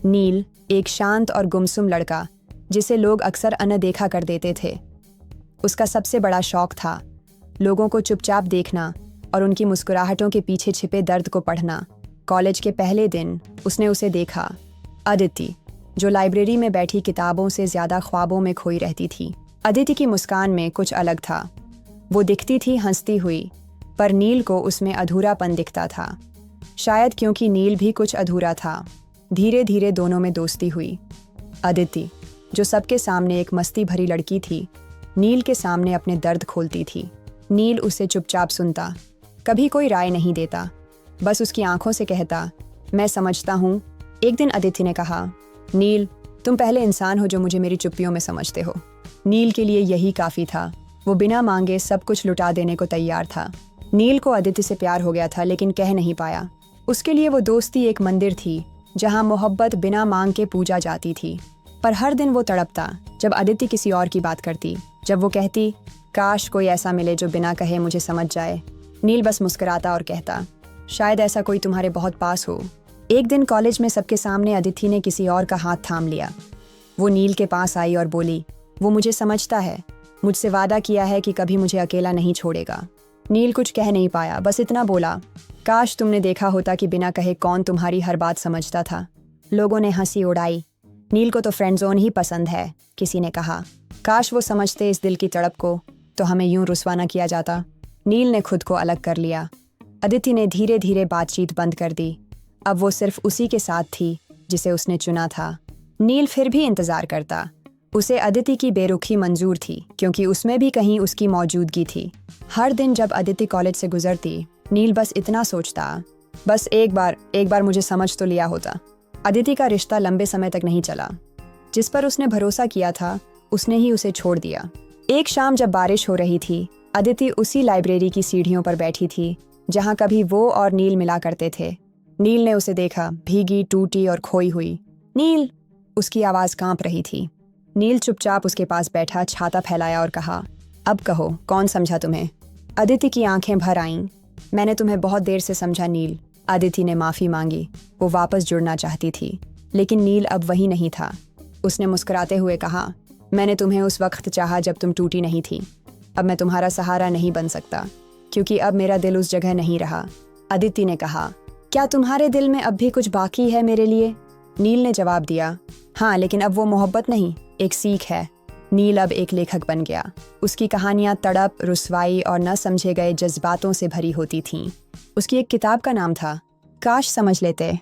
नील एक शांत और गुमसुम लड़का जिसे लोग अक्सर अनदेखा कर देते थे। उसका सबसे बड़ा शौक था लोगों को चुपचाप देखना और उनकी मुस्कुराहटों के पीछे छिपे दर्द को पढ़ना। कॉलेज के पहले दिन उसने उसे देखा, अदिति, जो लाइब्रेरी में बैठी किताबों से ज़्यादा ख्वाबों में खोई रहती थी। अदिति की मुस्कान में कुछ अलग था। वो दिखती थी हंसती हुई, पर नील को उसमें अधूरापन दिखता था। शायद क्योंकि नील भी कुछ अधूरा था। धीरे धीरे दोनों में दोस्ती हुई। अदिति, जो सबके सामने एक मस्ती भरी लड़की थी, नील के सामने अपने दर्द खोलती थी। नील उसे चुपचाप सुनता, कभी कोई राय नहीं देता, बस उसकी आंखों से कहता, मैं समझता हूँ। एक दिन अदिति ने कहा, नील, तुम पहले इंसान हो जो मुझे मेरी चुप्पियों में समझते हो। नील के लिए यही काफ़ी था। वो बिना मांगे सब कुछ लुटा देने को तैयार था। नील को अदिति से प्यार हो गया था, लेकिन कह नहीं पाया। उसके लिए वो दोस्ती एक मंदिर थी जहाँ मोहब्बत बिना मांग के पूजा जाती थी। पर हर दिन वो तड़पता जब अदिति किसी और की बात करती, जब वो कहती, काश कोई ऐसा मिले जो बिना कहे मुझे समझ जाए। नील बस मुस्कुराता और कहता, शायद ऐसा कोई तुम्हारे बहुत पास हो। एक दिन कॉलेज में सबके सामने अदिति ने किसी और का हाथ थाम लिया। वो नील के पास आई और बोली, वो मुझे समझता है, मुझसे वादा किया है कि कभी मुझे अकेला नहीं छोड़ेगा। नील कुछ कह नहीं पाया, बस इतना बोला, काश तुमने देखा होता कि बिना कहे कौन तुम्हारी हर बात समझता था। लोगों ने हंसी उड़ाई। नील को तो फ्रेंड जोन ही पसंद है, किसी ने कहा। काश वो समझते इस दिल की तड़प को, तो हमें यूं रुस्वा न किया जाता। नील ने खुद को अलग कर लिया। अदिति ने धीरे धीरे बातचीत बंद कर दी। अब वो सिर्फ उसी के साथ थी जिसे उसने चुना था। नील फिर भी इंतजार करता। उसे अदिति की बेरुखी मंजूर थी, क्योंकि उसमें भी कहीं उसकी मौजूदगी थी। हर दिन जब अदिति कॉलेज से गुजरती, नील बस इतना सोचता, बस एक बार मुझे समझ तो लिया होता। अदिति का रिश्ता लंबे समय तक नहीं चला। जिस पर उसने भरोसा किया था, उसने ही उसे छोड़ दिया। एक शाम जब बारिश हो रही थी, अदिति उसी लाइब्रेरी की सीढ़ियों पर बैठी थी जहाँ कभी वो और नील मिला करते थे। नील ने उसे देखा, भीगी, टूटी और खोई हुई। नील, उसकी आवाज़ कांप रही थी। नील चुपचाप उसके पास बैठा, छाता फैलाया और कहा, अब कहो, कौन समझा तुम्हें? अदिति की आंखें भर आईं। मैंने तुम्हें बहुत देर से समझा नील। अदिति ने माफ़ी मांगी। वो वापस जुड़ना चाहती थी, लेकिन नील अब वही नहीं था। उसने मुस्कुराते हुए कहा, मैंने तुम्हें उस वक्त चाहा जब तुम टूटी नहीं थी। अब मैं तुम्हारा सहारा नहीं बन सकता, क्योंकि अब मेरा दिल उस जगह नहीं रहा। अदिति ने कहा, क्या तुम्हारे दिल में अब भी कुछ बाकी है मेरे लिए? नील ने जवाब दिया, हाँ, लेकिन अब वो मोहब्बत नहीं, एक सीख है। नील अब एक लेखक बन गया। उसकी कहानियाँ तड़प, रुसवाई और न समझे गए जज्बातों से भरी होती थीं। उसकी एक किताब का नाम था, काश समझ लेते।